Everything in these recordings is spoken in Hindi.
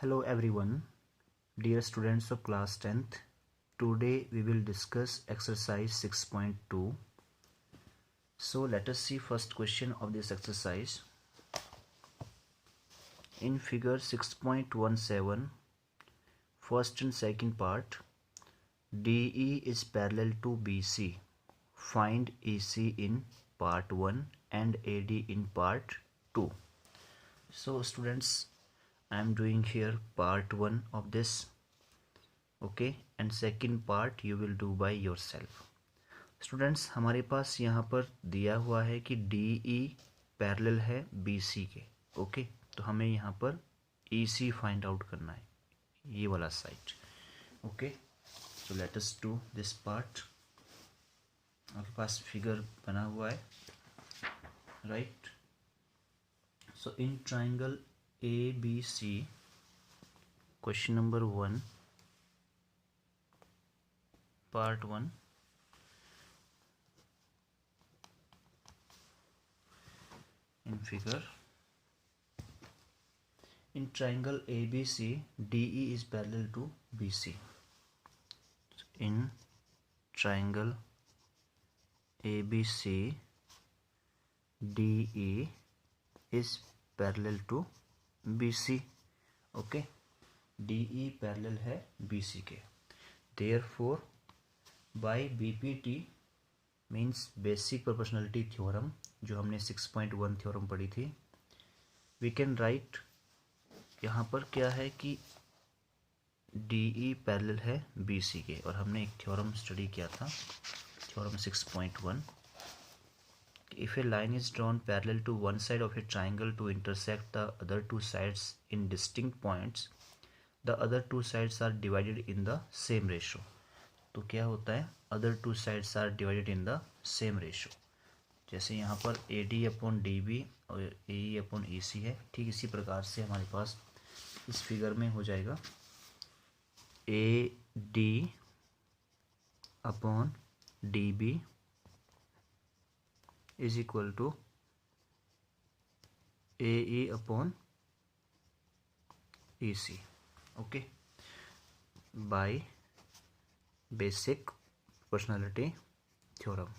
Hello everyone, dear students of class 10th. Today we will discuss exercise 6.2. So let us see first question of this exercise. In figure 6.17, first and second part, DE is parallel to BC. Find EC in part 1 and AD in part 2. So students, I am doing here part 1 of this, okay, and second part you will do by yourself. Students, हमारे पास यहाँ पर दिया हुआ है कि DE पैरेलल है BC के, ओके, तो हमें यहाँ पर EC फाइंड आउट करना है, ये वाला side, okay. So let us do this part. आपके पास फिगर बना हुआ है, right. So in triangle ABC, question number 1, part 1. In figure, in triangle ABC, DE is parallel to BC. In triangle ABC, DE is parallel to BC. Okay, DE parallel है BC के. Therefore, by BPT means basic proportionality theorem, जो हमने 6.1 थ्योरम पढ़ी थी, वी कैन राइट, यहाँ पर क्या है कि DE पैरेलल है BC के, और हमने एक थ्योरम स्टडी किया था, theorem 6.1. If a line is drawn parallel to one side of a triangle to intersect the other two sides in distinct points, the other two sides are divided in the same ratio. तो क्या होता है, other two sides are divided in the same ratio. जैसे यहाँ पर AD अपॉन DB और AE अपॉन EC है, ठीक इसी प्रकार से हमारे पास इस फिगर में हो जाएगा AD upon DB is equal to AE upon EC, okay, by basic proportionality theorem.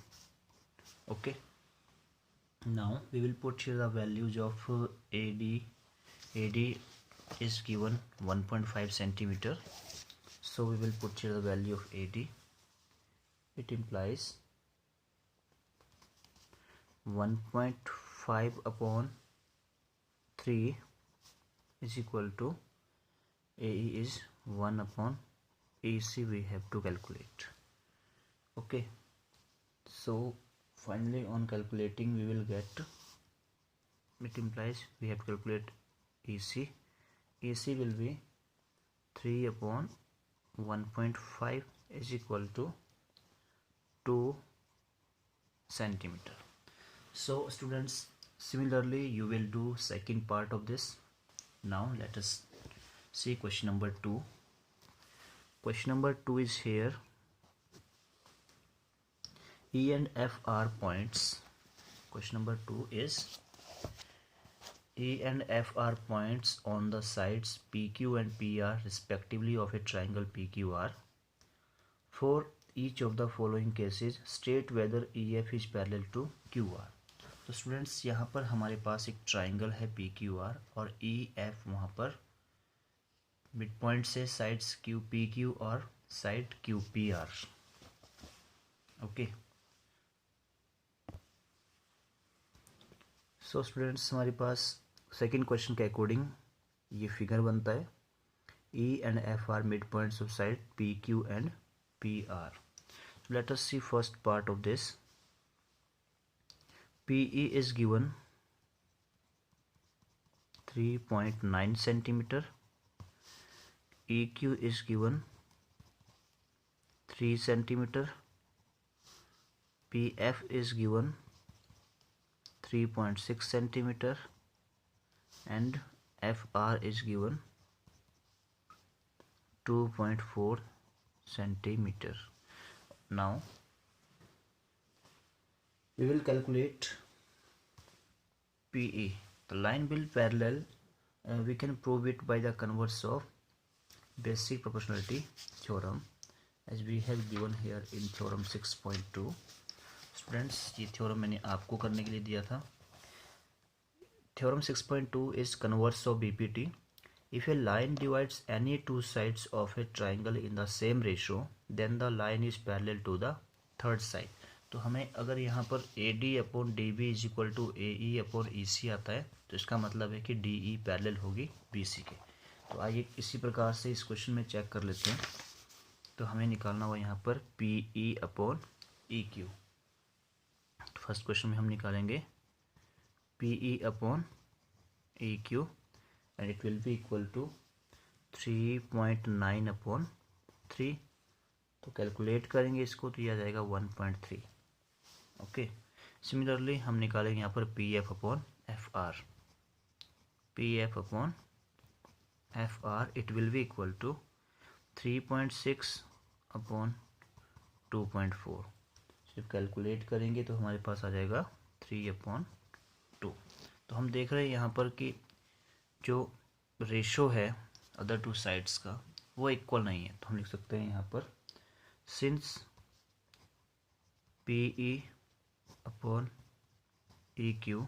Okay, now we will put here the values of AD. AD is given 1.5 centimeter, so we will put here the value of AD. It implies 1.5 upon 3 is equal to AE is 1 upon EC. We have to calculate. Okay, so finally on calculating we will get, it implies we have to calculate EC. EC will be 3 upon 1.5 is equal to 2 centimeter. So students, similarly you will do second part of this. Now let us see question number 2. Question number 2 is here. E and F are points. Question number 2 is E and F are points on the sides PQ and PR respectively of a triangle PQR. For each of the following cases, state whether EF is parallel to QR. तो स्टूडेंट्स, यहाँ पर हमारे पास एक ट्राइंगल है PQR और EF वहाँ पर मिड पॉइंट से साइड्स QPQ और side QPR. Okay, so students, हमारे पास सेकंड क्वेश्चन के अकॉर्डिंग ये फिगर बनता है. E and F are mid points of side PQ and PR. So let us see first part of this. PE is given 3.9 centimeter. EQ is given 3 centimeter. PF is given 3.6 centimeter and FR is given 2.4 centimeter. Now we will calculate PE. The line will parallel we can prove it by the converse of basic proportionality theorem as we have given here in theorem 6.2. Students ये थ्योरम मैंने आपको करने के लिए दिया था. Theorem 6.2 is converse of BPT. If a line divides any two sides of a triangle in the same ratio, then the line is parallel to the third side. तो हमें अगर यहाँ पर AD upon DB is equal to AE upon EC आता है तो इसका मतलब है कि DE पैरेलल होगी BC के. तो आइए इसी प्रकार से इस क्वेश्चन में चेक कर लेते हैं. तो हमें निकालना हुआ यहाँ पर PE अपॉन EQ. तो फर्स्ट क्वेश्चन में हम निकालेंगे PE upon EQ and it will be equal to 3.9 upon 3. तो कैलकुलेट करेंगे इसको तो यह आ जाएगा 1.3. ओके. सिमिलरली हम निकालेंगे यहाँ पर PF upon FR. PF upon FR it will be equal to 3.6 upon 2.4. जब कैलकुलेट करेंगे तो हमारे पास आ जाएगा 3/2. तो हम देख रहे हैं यहाँ पर कि जो रेशो है अदर टू साइड्स का वो इक्वल नहीं है. तो हम लिख सकते हैं यहाँ पर since PE upon EQ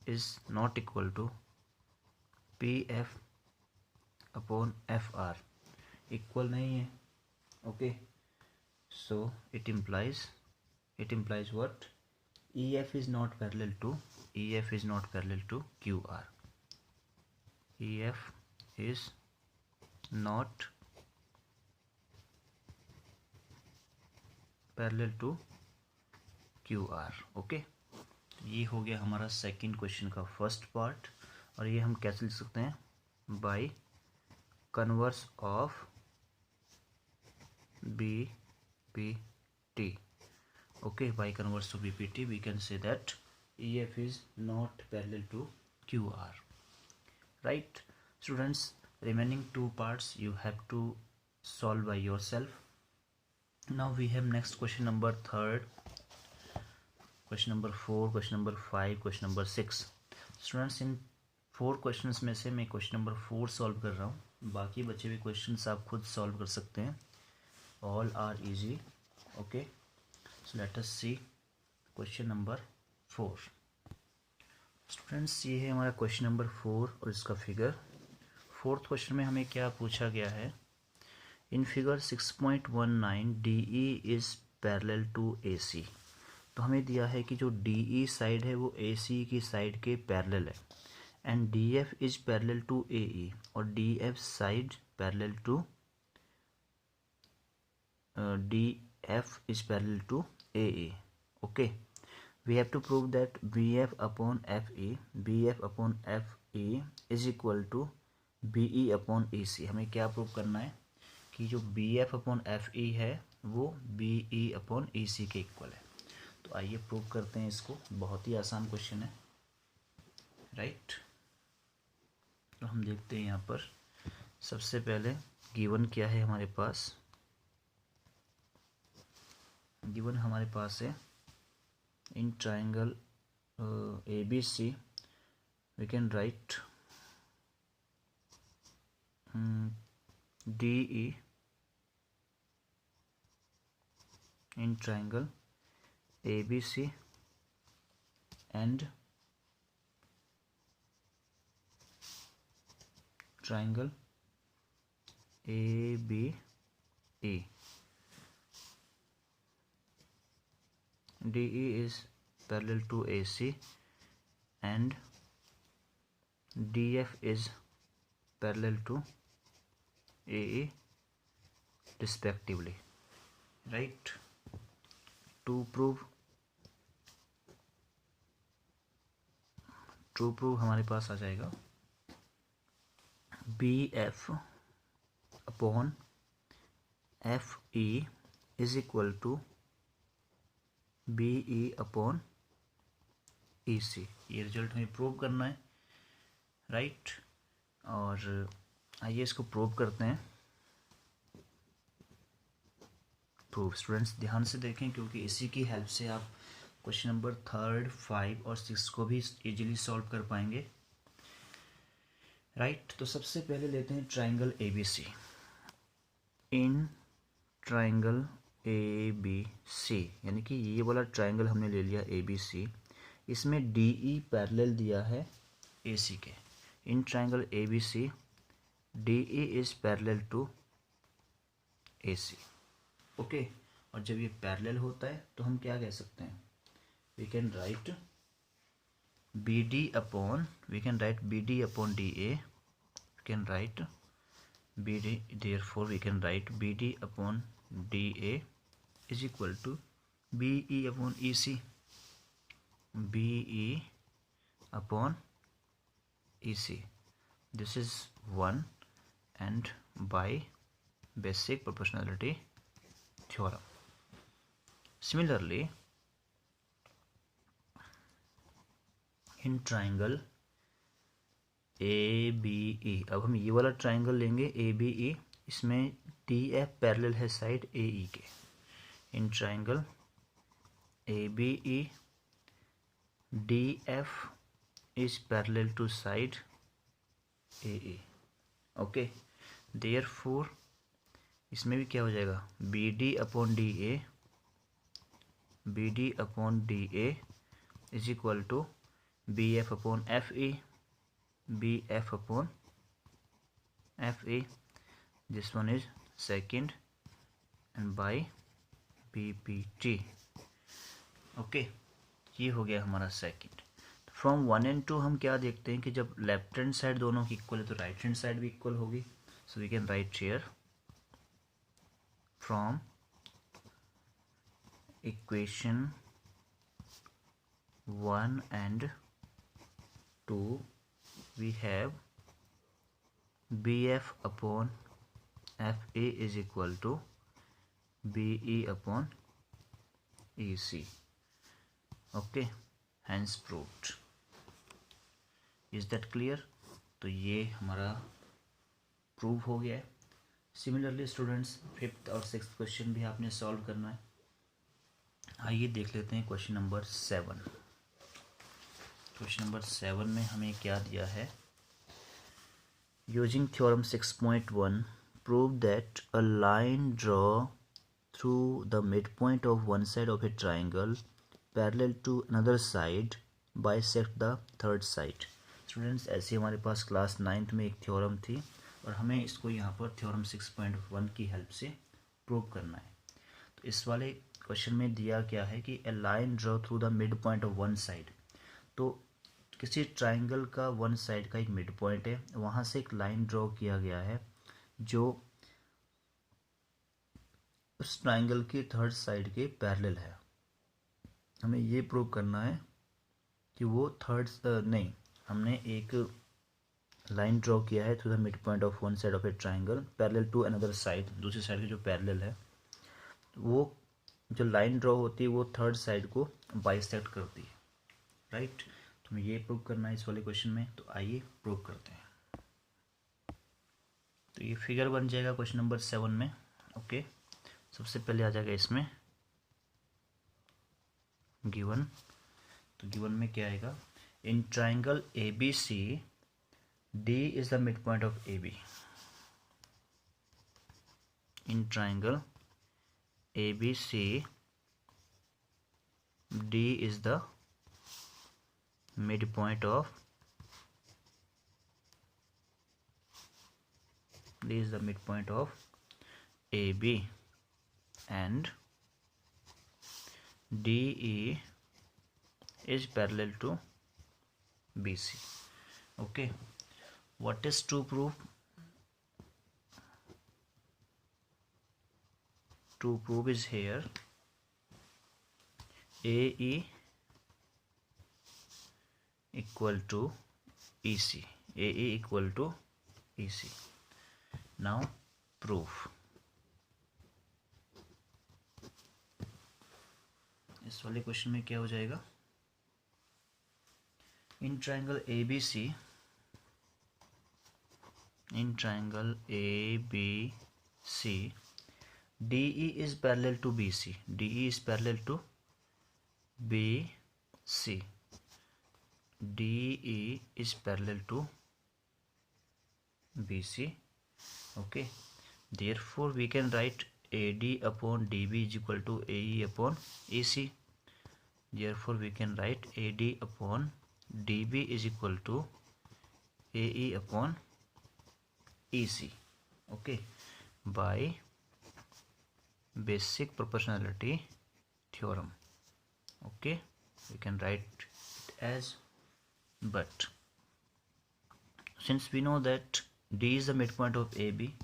is not equal to PF upon FR, equal नहीं है. Okay. So it implies what? EF is not parallel to QR. EF is not parallel to QR. Okay. ये हो गया हमारा सेकंड क्वेश्चन का फर्स्ट पार्ट. और ये हम कैसे लिख सकते हैं? By converse of BPT. Okay, by converse to BPT we can say that EF is not parallel to QR. Right students, remaining two parts you have to solve by yourself. Now we have next question number 3, question number 4, question number 5, question number 6. Students, in 4 questions में से मैं question number 4 solve कर रहा हूँ. बाकी बचे हुए questions आप खुद solve कर सकते हैं. All are easy. Okay. So let us see question number 4. Students, ये है हमारा question number 4 और इसका फिगर. फोर्थ क्वेश्चन में हमें क्या पूछा गया है? In figure 6.19 DE is parallel to AC. तो हमें दिया है कि जो DE साइड है वो AC की साइड के पैरेलल है and DF is parallel to AE और DF side parallel to DF is parallel to AE. Okay, we have to prove that BF upon FE is equal to BE upon EC. हमें क्या प्रूव करना है कि जो BF upon FE है वो BE upon EC के इक्वल है. तो आइए प्रूव करते हैं इसको. बहुत ही आसान क्वेश्चन है. राइट. तो हम देखते हैं यहाँ पर सबसे पहले गिवन क्या है हमारे पास. गिवन हमारे पास है in triangle ABC we can write DE in triangle ABC and triangle ABE. DE is parallel to AC and DF is parallel to AE respectively. Right. To prove हमारे पास आ जाएगा BF upon FE is equal to BE upon EC. ये रिजल्ट हमें प्रूव करना है. राइट. और आइए इसको प्रूव करते हैं. प्रूव स्टूडेंट्स ध्यान से देखें क्योंकि इसी की हेल्प से आप क्वेश्चन नंबर 3, 5 और 6 को भी इजीली सॉल्व कर पाएंगे. राइट। तो सबसे पहले लेते हैं triangle A B C. In triangle A B C, यानी कि ये वाला ट्राइंगल हमने ले लिया ए बी सी, इसमें डी ई पैरेलल दिया है ए सी के। In triangle A B C D E is parallel to A C. Okay, और जब ये पैरेलल होता है तो हम क्या कह सकते हैं, we can write B D upon, we can write B D upon D A, we can write B D, therefore we can write B D upon D A is equal to B E upon E C, B E upon E C. This is one and by basic proportionality theorem. Similarly in triangle A B E, अब हम ये वाला ट्राइंगल लेंगे ए बी ई, इसमें डी एफ पैरेलल है साइड ए ई के। In triangle A B E D F is parallel to side A E. Okay, therefore इसमें भी क्या हो जाएगा, B D upon D A, B D upon D A is equal to B F upon F E, B F upon F A, this one is second and by B P T. Okay, ये हो गया हमारा सेकेंड। फ्रॉम 1 एंड 2 हम क्या देखते हैं कि जब लेफ्ट हैंड साइड दोनों की इक्वल है तो राइट हैंड साइड भी इक्वल होगी। So we can write here from equation 1 and 2 we have BF upon FA is equal to BE upon EC. Okay, hence proved. Is that clear? तो ये हमारा प्रूव हो गया है। सिमिलरली स्टूडेंट्स 5th और 6th क्वेश्चन भी आपने सॉल्व करना है। आइए देख लेते हैं क्वेश्चन नंबर 7। क्वेश्चन नंबर 7 में हमें क्या दिया है, using theorem 6.1 prove that a line draw through the mid point of one side of a triangle parallel to another side bisect the third side. Students, ऐसे हमारे पास क्लास 9th में एक थ्योरम थी और हमें इसको यहाँ पर थ्योरम 6.1 की हेल्प से प्रूव करना है। तो इस वाले क्वेश्चन में दिया क्या है कि a line draw through the mid point of one side. तो किसी ट्राइंगल का वन साइड का एक मिड पॉइंट है, वहाँ से एक लाइन ड्रॉ किया गया है जो उस ट्राइंगल की थर्ड साइड के पैरेलल है। हमें ये प्रूव करना है कि वो थर्ड नहीं, हमने एक लाइन ड्रॉ किया है through the mid point of one side of a triangle parallel to another side, दूसरी साइड के जो पैरेलल है, वो जो लाइन ड्रॉ होती है वो थर्ड साइड को बाइसेक्ट करती है। राइट, तो हमें ये प्रूव करना है इस वाले क्वेश्चन में। तो आइए प्रूव करते हैं। तो ये फिगर बन जाएगा क्वेश्चन नंबर 7 में। ओके, सबसे पहले आ जाएगा इसमें गिवन। तो गिवन में क्या आएगा, in triangle A B C D is the mid point of A B. In triangle A B C D is the midpoint of, this is the midpoint of AB and DE is parallel to BC. Okay, what is to prove? To prove is here AE equal to EC, AE equal to EC. Now proof. इस वाले क्वेश्चन में क्या हो जाएगा, in triangle A B C, in triangle A B C D E is parallel to B C, D E is parallel to B C, DE is parallel to BC. Okay, therefore we can write AD upon DB is equal to AE upon AC. Therefore we can write AD upon DB is equal to AE upon EC. Okay, by basic proportionality theorem. Okay, we can write it as, but since we know that D is the midpoint of AB,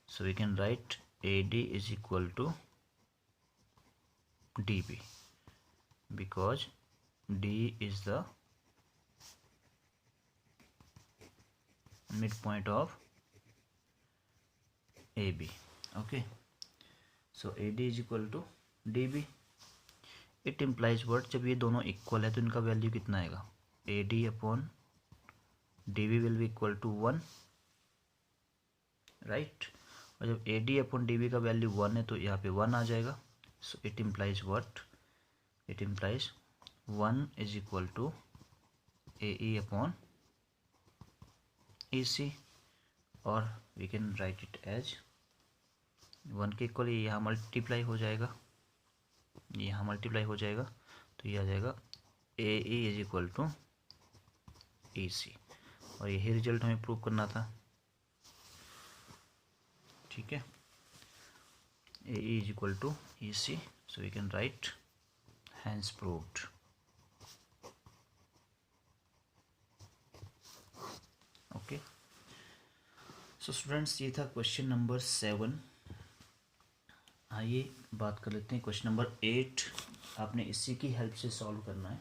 so we can write AD is equal to DB, because D is the midpoint of AB. Okay, so AD is equal to DB. It implies word, जब ये दोनों इक्वल है तो इनका वैल्यू कितना आएगा, AD upon DB will be equal to 1, right. और जब AD अपॉन DB का वैल्यू 1 है तो यहाँ पे 1 आ जाएगा। So it implies what, it implies 1 is equal to AE upon EC, और we can write it as 1 के इक्वल ये यहाँ मल्टीप्लाई हो जाएगा, यहाँ मल्टीप्लाई हो जाएगा, तो ये आ जाएगा AE is equal to EC, और यही रिजल्ट हमें प्रूव करना था। ठीक है, AE is equal to EC, so we can write hence proved. Okay, so students ये था क्वेश्चन नंबर 7। आइए बात कर लेते हैं क्वेश्चन नंबर 8। आपने इसी की हेल्प से सॉल्व करना है,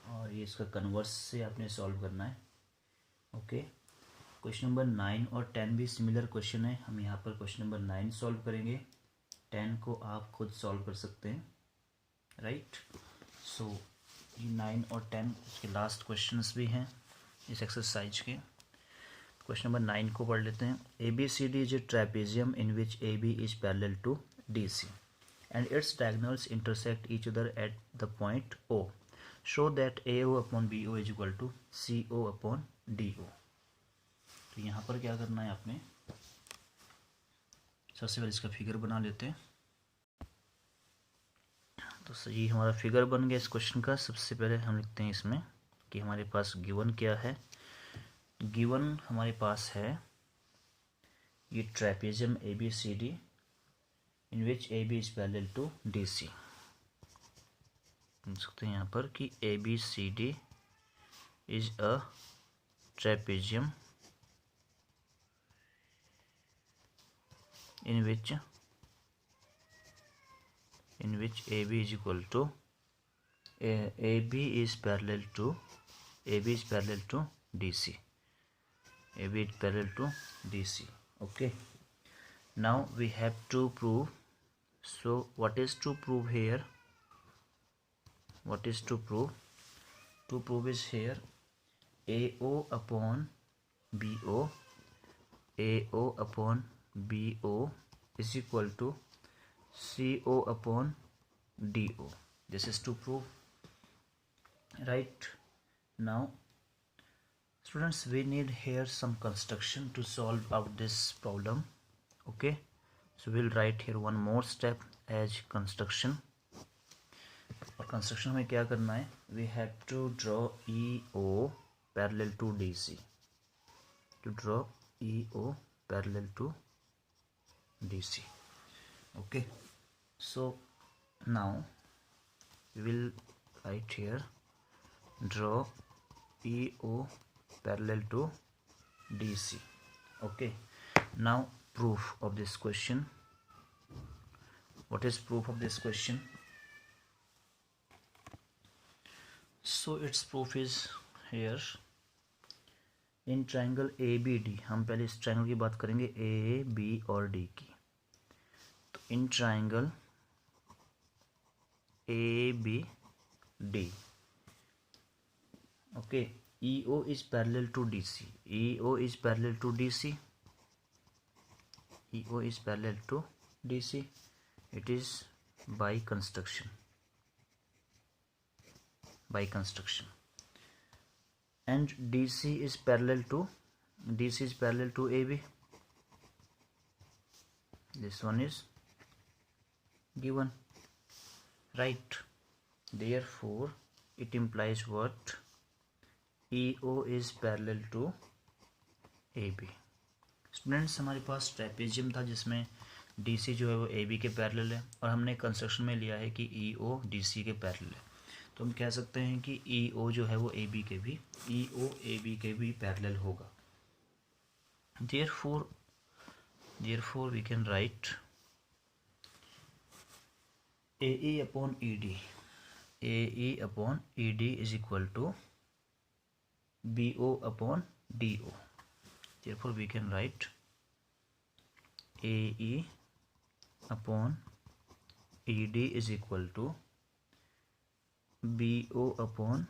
और ये इसका कन्वर्स से आपने सॉल्व करना है। ओके, क्वेश्चन नंबर 9 और 10 भी सिमिलर क्वेश्चन है। हम यहाँ पर क्वेश्चन नंबर 9 सॉल्व करेंगे, 10 को आप खुद सॉल्व कर सकते हैं, राइट। सो ये 9 और 10 इसके लास्ट क्वेश्चंस भी हैं इस एक्सरसाइज के। क्वेश्चन नंबर 9 को पढ़ लेते हैं। ABCD is a trapezium in which AB is parallel to DC and its diagonals intersect each other at the point O. Show that AO upon BO is equal to CO upon DO. तो यहाँ पर क्या करना है आपने, सबसे पहले इसका फिगर बना लेते हैं। तो सही हमारा फिगर बन गया इस क्वेश्चन का। सबसे पहले हम लिखते हैं इसमें कि हमारे पास गिवन क्या है। गिवन हमारे पास है ये trapezium ABCD in which AB is parallel to DC। लिख सकते हैं यहाँ पर कि ABCD is a trapezium in which AB is equal to AB is parallel to DC। AB is parallel to DC। Okay, now we have to prove. So what is to prove here? What is to prove? To prove is here AO upon BO, AO upon BO is equal to CO upon DO. This is to prove, right? Now students, we need here some construction to solve out this problem. Okay, so we'll write here one more step as construction। और कंस्ट्रक्शन में क्या करना है, we have to draw EO parallel to DC, to draw EO parallel to DC। okay, so now we will write here draw EO parallel to DC। okay, now proof of this question. What is proof of this question? So its proof is here in triangle ABD। हम पहले इस ट्रायंगल की बात करेंगे A, B और D की। तो in triangle ABD, okay, EO is parallel to DC, EO is parallel to DC, EO is parallel to DC, it is by construction, and DC is parallel to DC is parallel to AB. This one is given, right? Therefore it implies what? EO is parallel to AB. Students हमारे पास ट्रेपेजियम था जिसमें DC जो है वो AB के पैरेलल है, और हमने कंस्ट्रक्शन में लिया है कि EO DC के पैरेलल है, तो हम कह सकते हैं कि EO जो है वो AB के भी पैरेलल होगा. Therefore we can write AE upon ED is equal to BO upon DO. Therefore we can write AE upon ED is equal to BO upon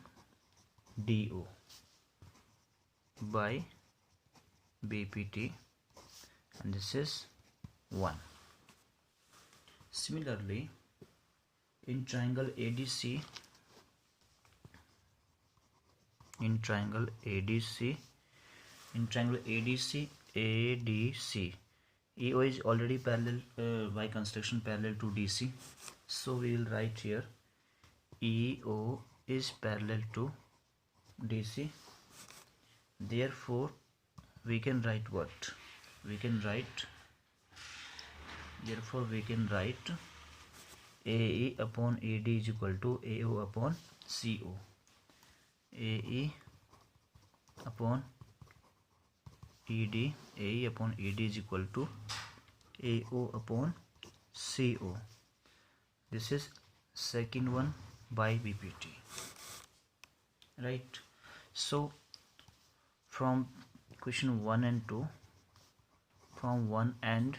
DO by BPT, and this is 1. Similarly, in triangle ADC, EO is already parallel by construction parallel to DC, so we will write here EO is parallel to DC. Therefore we can write what? Therefore we can write AE upon ED is equal to AO upon CO. AE upon ED is equal to AO upon CO. This is second one by BPT, right? So from question 1 and 2, from 1 and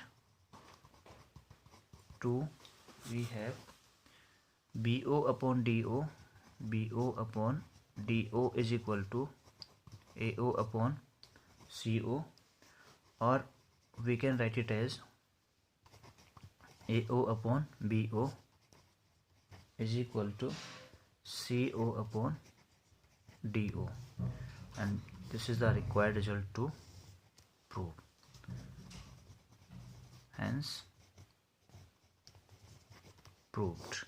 2 we have BO upon DO is equal to AO upon CO, or we can write it as AO upon BO is equal to CO upon DO, and this is the required result to prove. Hence proved.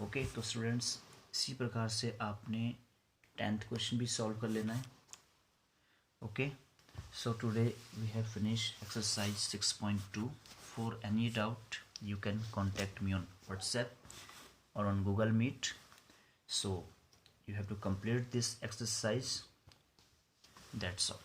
Okay, तो स्टूडेंट्स इसी प्रकार से आपने 10th क्वेश्चन भी सॉल्व कर लेना है. Okay, so today we have finished exercise 6.2. For any doubt you can contact me on WhatsApp or on Google Meet. So you have to complete this exercise. That's all.